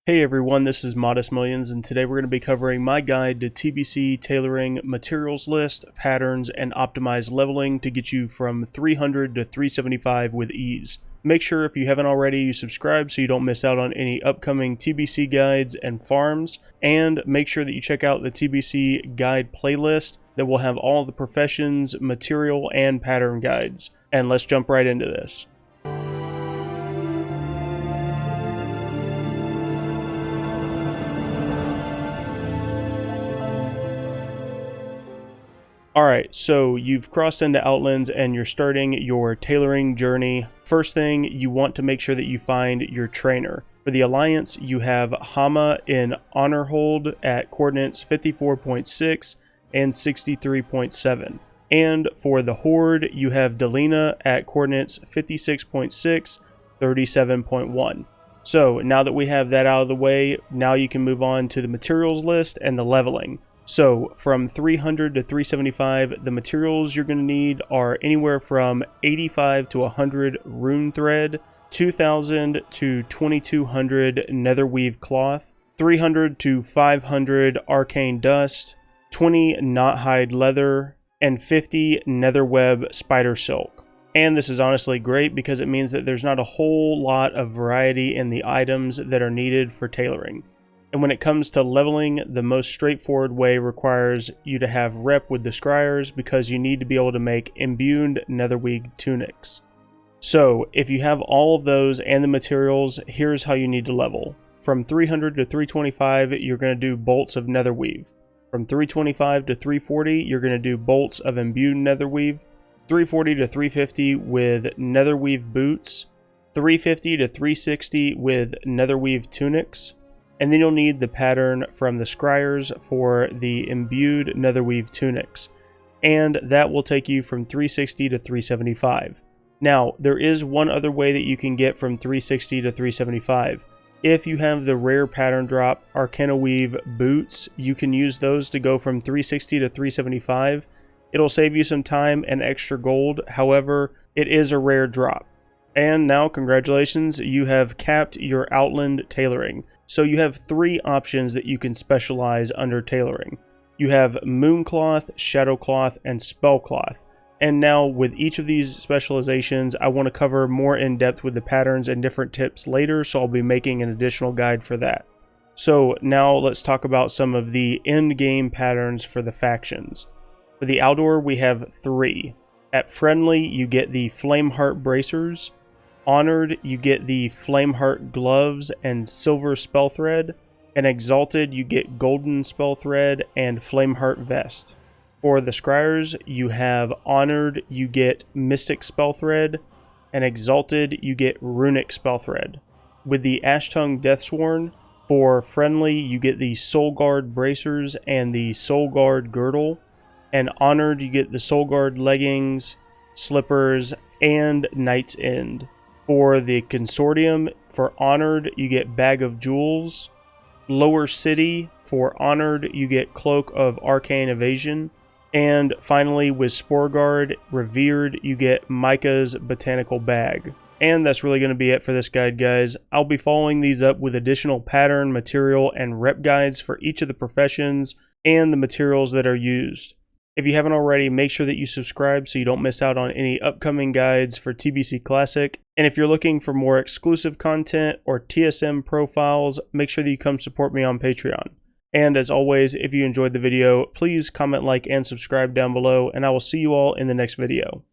Hey everyone, this is Modest Millions, and today we're going to be covering my guide to TBC tailoring materials list, patterns, and optimized leveling to get you from 300 to 375 with ease. Make sure if you haven't already, you subscribe so you don't miss out on any upcoming TBC guides and farms, and make sure that you check out the TBC guide playlist that will have all the professions, material, and pattern guides. And let's jump right into this. Alright, so you've crossed into Outlands and you're starting your tailoring journey. First thing, you want to make sure that you find your trainer. For the Alliance, you have Hama in Honorhold at coordinates 54.6 and 63.7. And for the Horde, you have Delina at coordinates 56.6, 37.1. So now that we have that out of the way, now you can move on to the materials list and the leveling. So from 300 to 375, the materials you're going to need are anywhere from 85 to 100 rune thread, 2000 to 2200 netherweave cloth, 300 to 500 arcane dust, 20 knothide leather, and 50 netherweb spider silk. And this is honestly great because it means that there's not a whole lot of variety in the items that are needed for tailoring. And when it comes to leveling, the most straightforward way requires you to have rep with the scryers because you need to be able to make imbued netherweave tunics. So if you have all of those and the materials, here's how you need to level. From 300 to 325, you're going to do bolts of netherweave. From 325 to 340, you're going to do bolts of imbued netherweave. 340 to 350 with netherweave boots. 350 to 360 with netherweave tunics. And then you'll need the pattern from the scryers for the imbued netherweave tunics. And that will take you from 360 to 375. Now, there is one other way that you can get from 360 to 375. If you have the rare pattern drop Arcana Weave boots, you can use those to go from 360 to 375. It'll save you some time and extra gold, however, it is a rare drop. And now, congratulations, you have capped your Outland tailoring. So you have three options that you can specialize under tailoring. You have Mooncloth, Shadowcloth, and Spellcloth. And now with each of these specializations, I want to cover more in depth with the patterns and different tips later, so I'll be making an additional guide for that. So now let's talk about some of the end game patterns for the factions. For the Outdoor, we have three. At Friendly, you get the Flameheart Bracers. Honored, you get the Flameheart Gloves and Silver Spell Thread, and Exalted, you get Golden Spell Thread and Flameheart Vest. For the Scryers, you have Honored, you get Mystic Spell Thread, and Exalted, you get Runic Spell Thread. With the Ashtongue Deathsworn, for Friendly, you get the Soul Guard Bracers and the Soul Guard Girdle, and Honored, you get the Soul Guard Leggings, Slippers, and Knight's End. For the Consortium, for Honored, you get Bag of Jewels. Lower City, for Honored, you get Cloak of Arcane Evasion. And finally, with Sporeguard, Revered, you get Micah's Botanical Bag. And that's really going to be it for this guide, guys. I'll be following these up with additional pattern, material, and rep guides for each of the professions and the materials that are used. If you haven't already, make sure that you subscribe so you don't miss out on any upcoming guides for TBC Classic. And if you're looking for more exclusive content or TSM profiles, make sure that you come support me on Patreon. And as always, if you enjoyed the video, please comment, like, and subscribe down below, and I will see you all in the next video.